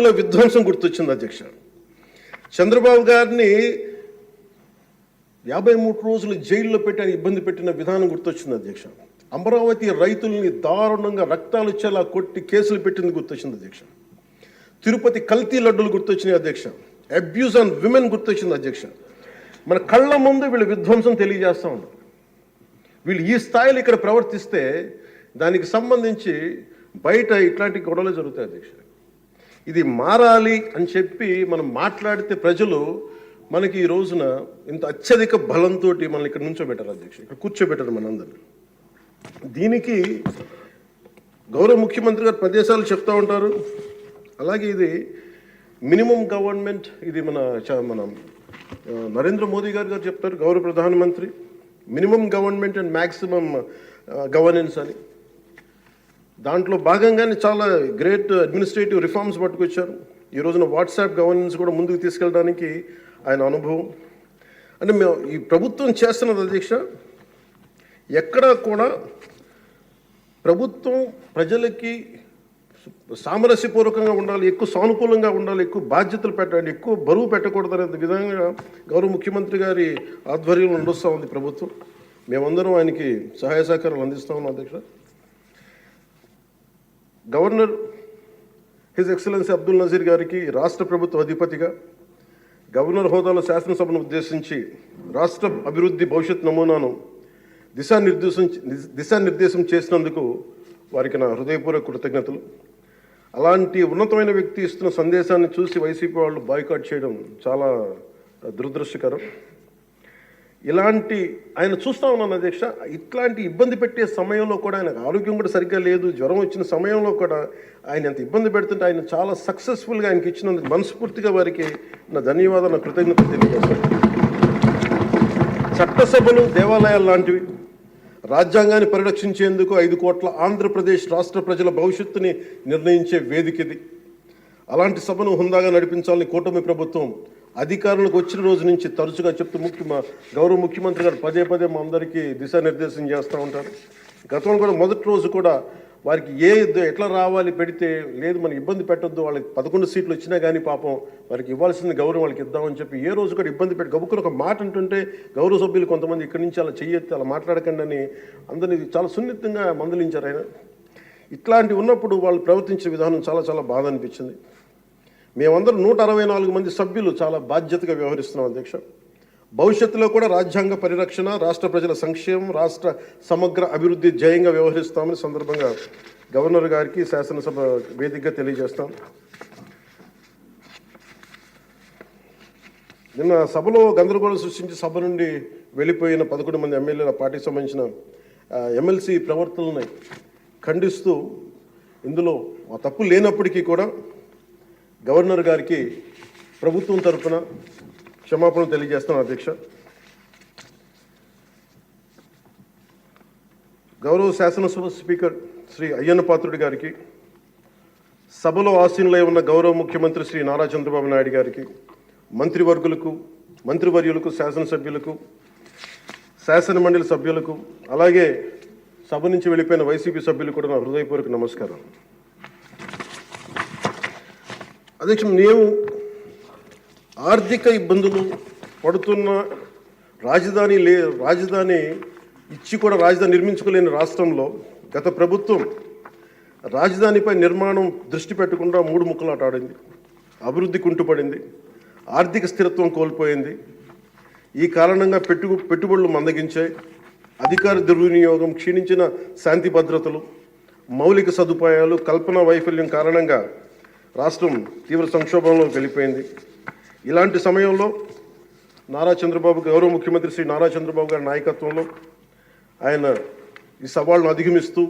హిందువుల విధ్వంసం గుర్తొచ్చింది అధ్యక్ష. చంద్రబాబు గారిని 53 రోజులు జైల్లో పెట్టి ఆయన ఇబ్బంది పెట్టిన విధానం గుర్తొచ్చింది అధ్యక్ష. అమరావతి రైతుల్ని దారుణంగా రక్తాలు వచ్చేలా కొట్టి కేసులు పెట్టింది గుర్తొచ్చింది అధ్యక్ష. తిరుపతి కల్తీ లడ్డులు గుర్తొచ్చినాయి అధ్యక్ష. అబ్యూజ్ ఆన్ విమెన్ గుర్తొచ్చింది అధ్యక్ష. మన కళ్ళ ముందు వీళ్ళు విధ్వంసం తెలియజేస్తూ ఉన్నారు. వీళ్ళు ఈ స్థాయిలో ఇక్కడ ప్రవర్తిస్తే దానికి సంబంధించి బయట ఇట్లాంటి గొడవలు జరుగుతాయి అధ్యక్ష. ఇది మారాలి అని చెప్పి మనం మాట్లాడితే ప్రజలు మనకి ఈ రోజున ఇంత అత్యధిక బలంతో మనల్ని ఇక్కడ నుంచోబెట్టారు అధ్యక్ష, ఇక్కడ కూర్చోబెట్టారు మనందరినీ. దీనికి గౌరవ ముఖ్యమంత్రి గారు ప్రదేశాలు చెప్తూ ఉంటారు. అలాగే ఇది మినిమం గవర్నమెంట్, ఇది మన నరేంద్ర మోదీ గారు చెప్తారు, గౌరవ ప్రధానమంత్రి, minimum government and maximum governance అని. దాంట్లో భాగంగానే చాలా గ్రేట్ అడ్మినిస్ట్రేటివ్ రిఫార్మ్స్ పట్టుకొచ్చారు. ఈ రోజున వాట్సాప్ గవర్నెన్స్ కూడా ముందుకు తీసుకెళ్ళడానికి ఆయన అనుభవం. అంటే మేము ఈ ప్రభుత్వం చేస్తున్నది అధ్యక్ష, ఎక్కడా కూడా ప్రభుత్వం ప్రజలకి సామరస్యపూర్వకంగా ఉండాలి, ఎక్కువ సానుకూలంగా ఉండాలి, ఎక్కువ బాధ్యతలు పెట్టాలి, ఎక్కువ బరువు పెట్టకూడదనే విధంగా గౌరవ ముఖ్యమంత్రి గారి ఆధ్వర్యంలో నడుస్తూ ఉంది ప్రభుత్వం. మేమందరం ఆయనకి సహాయ సహకారాలు అందిస్తూ ఉన్నాం అధ్యక్ష. Governor his excellency Abdul Nazeer గారికి రాష్ట్ర ప్రభుత్వ అధిపతిగా గవర్నర్ హోదాలో శాసనసభను ఉద్దేశించి రాష్ట్ర అభివృద్ధి భవిష్యత్ నమూనాను దిశానిర్దేశం చేసినందుకు వారికి నా హృదయపూర్వక కృతజ్ఞతలు. అలాంటి ఉన్నతమైన వ్యక్తి ఇస్తున్న సందేశాన్ని చూసి వైసీపీ వాళ్ళు బాయ్కాట్ చేయడం చాలా దురదృష్టకరం. ఇలాంటి ఆయన చూస్తూ ఉన్నాను అధ్యక్ష. ఇట్లాంటి ఇబ్బంది పెట్టే సమయంలో కూడా ఆయనకు ఆరోగ్యం కూడా సరిగ్గా లేదు, జ్వరం వచ్చిన సమయంలో కూడా ఆయన ఎంత ఇబ్బంది పెడుతుంటే ఆయన చాలా సక్సెస్ఫుల్గా ఆయనకి ఇచ్చినందుకు మనస్ఫూర్తిగా వారికి నా ధన్యవాదాలు, నా కృతజ్ఞతలు తెలియజేస్తాను. చట్టసభలు దేవాలయాలు లాంటివి రాజ్యాంగాన్ని పరిరక్షించేందుకు 5 కోట్ల ఆంధ్రప్రదేశ్ రాష్ట్ర ప్రజల భవిష్యత్తుని నిర్ణయించే వేదిక ఇది. అలాంటి సభను హుందాగా నడిపించాలని కూటమి ప్రభుత్వం అధికారులకు వచ్చిన రోజు నుంచి తరచుగా చెప్తూ గౌరవ ముఖ్యమంత్రి గారు పదే మా అందరికీ దిశానిర్దేశం చేస్తూ ఉంటారు. గతంలో కూడా మొదటి రోజు కూడా వారికి ఎట్లా రావాలి పెడితే లేదు మనం ఇబ్బంది పెట్టొద్దు, వాళ్ళకి 11 సీట్లు వచ్చినా కానీ పాపం వారికి ఇవ్వాల్సిన గౌరవం వాళ్ళకి ఇద్దామని చెప్పి ఏ రోజు కూడా ఇబ్బంది పెట్టి గబుక్కుని ఒక మాట అంటుంటే గౌరవ సభ్యులు కొంతమంది ఇక్కడి నుంచి అలా చెయ్యొద్దు, అలా మాట్లాడకండి అని అందరినీ చాలా సున్నితంగా మందలించారు ఆయన. ఇట్లాంటి ఉన్నప్పుడు వాళ్ళు ప్రవర్తించే విధానం చాలా బాధ అనిపించింది. మేమందరం 164 మంది సభ్యులు చాలా బాధ్యతగా వ్యవహరిస్తున్నాం అధ్యక్ష. భవిష్యత్తులో కూడా రాజ్యాంగ పరిరక్షణ, రాష్ట్ర ప్రజల సంక్షేమం, రాష్ట్ర సమగ్ర అభివృద్ధి ధ్యేయంగా వ్యవహరిస్తామని సందర్భంగా గవర్నర్ గారికి శాసనసభ వేదికగా తెలియజేస్తాం. నిన్న సభలో గందరగోళం సృష్టించి సభ నుండి వెళ్ళిపోయిన 11 మంది ఎమ్మెల్యేల పార్టీకి సంబంధించిన ఎమ్మెల్సీ ప్రవర్తనని ఖండిస్తూ ఇందులో ఆ తప్పు లేనప్పటికీ కూడా గవర్నర్ గారికి ప్రభుత్వం తరఫున క్షమాపణ తెలియజేస్తాను అధ్యక్ష. గౌరవ శాసనసభ స్పీకర్ శ్రీ అయ్యన్న పాత్రుడి గారికి, సభలో ఆసీనులై ఉన్న గౌరవ ముఖ్యమంత్రి శ్రీ నారా చంద్రబాబు నాయుడు గారికి, మంత్రివర్యులకు, శాసనసభ్యులకు, శాసనమండలి సభ్యులకు, అలాగే సభ నుంచి వెళ్ళిపోయిన వైసీపీ సభ్యులు కూడా నా హృదయపూర్వక నమస్కారం. అధ్యక్ష, మేము ఆర్థిక ఇబ్బందులు పడుతున్న రాజధాని ఇచ్చి కూడా రాజధాని నిర్మించుకోలేని రాష్ట్రంలో గత ప్రభుత్వం రాజధానిపై నిర్మాణం దృష్టి పెట్టకుండా 3 ముక్కలాట ఆడింది. అభివృద్ధి కుంటుపడింది, ఆర్థిక స్థిరత్వం కోల్పోయింది. ఈ కారణంగా పెట్టుబడులు మందగించాయి, అధికార దుర్వినియోగం, క్షీణించిన శాంతి భద్రతలు, మౌలిక సదుపాయాలు, కల్పన వైఫల్యం కారణంగా రాష్ట్రం తీవ్ర సంక్షోభంలోకి వెళ్ళిపోయింది. ఇలాంటి సమయంలో గౌరవ ముఖ్యమంత్రి శ్రీ నారా చంద్రబాబు గారి నాయకత్వంలో ఆయన ఈ సవాళ్ళను అధిగమిస్తూ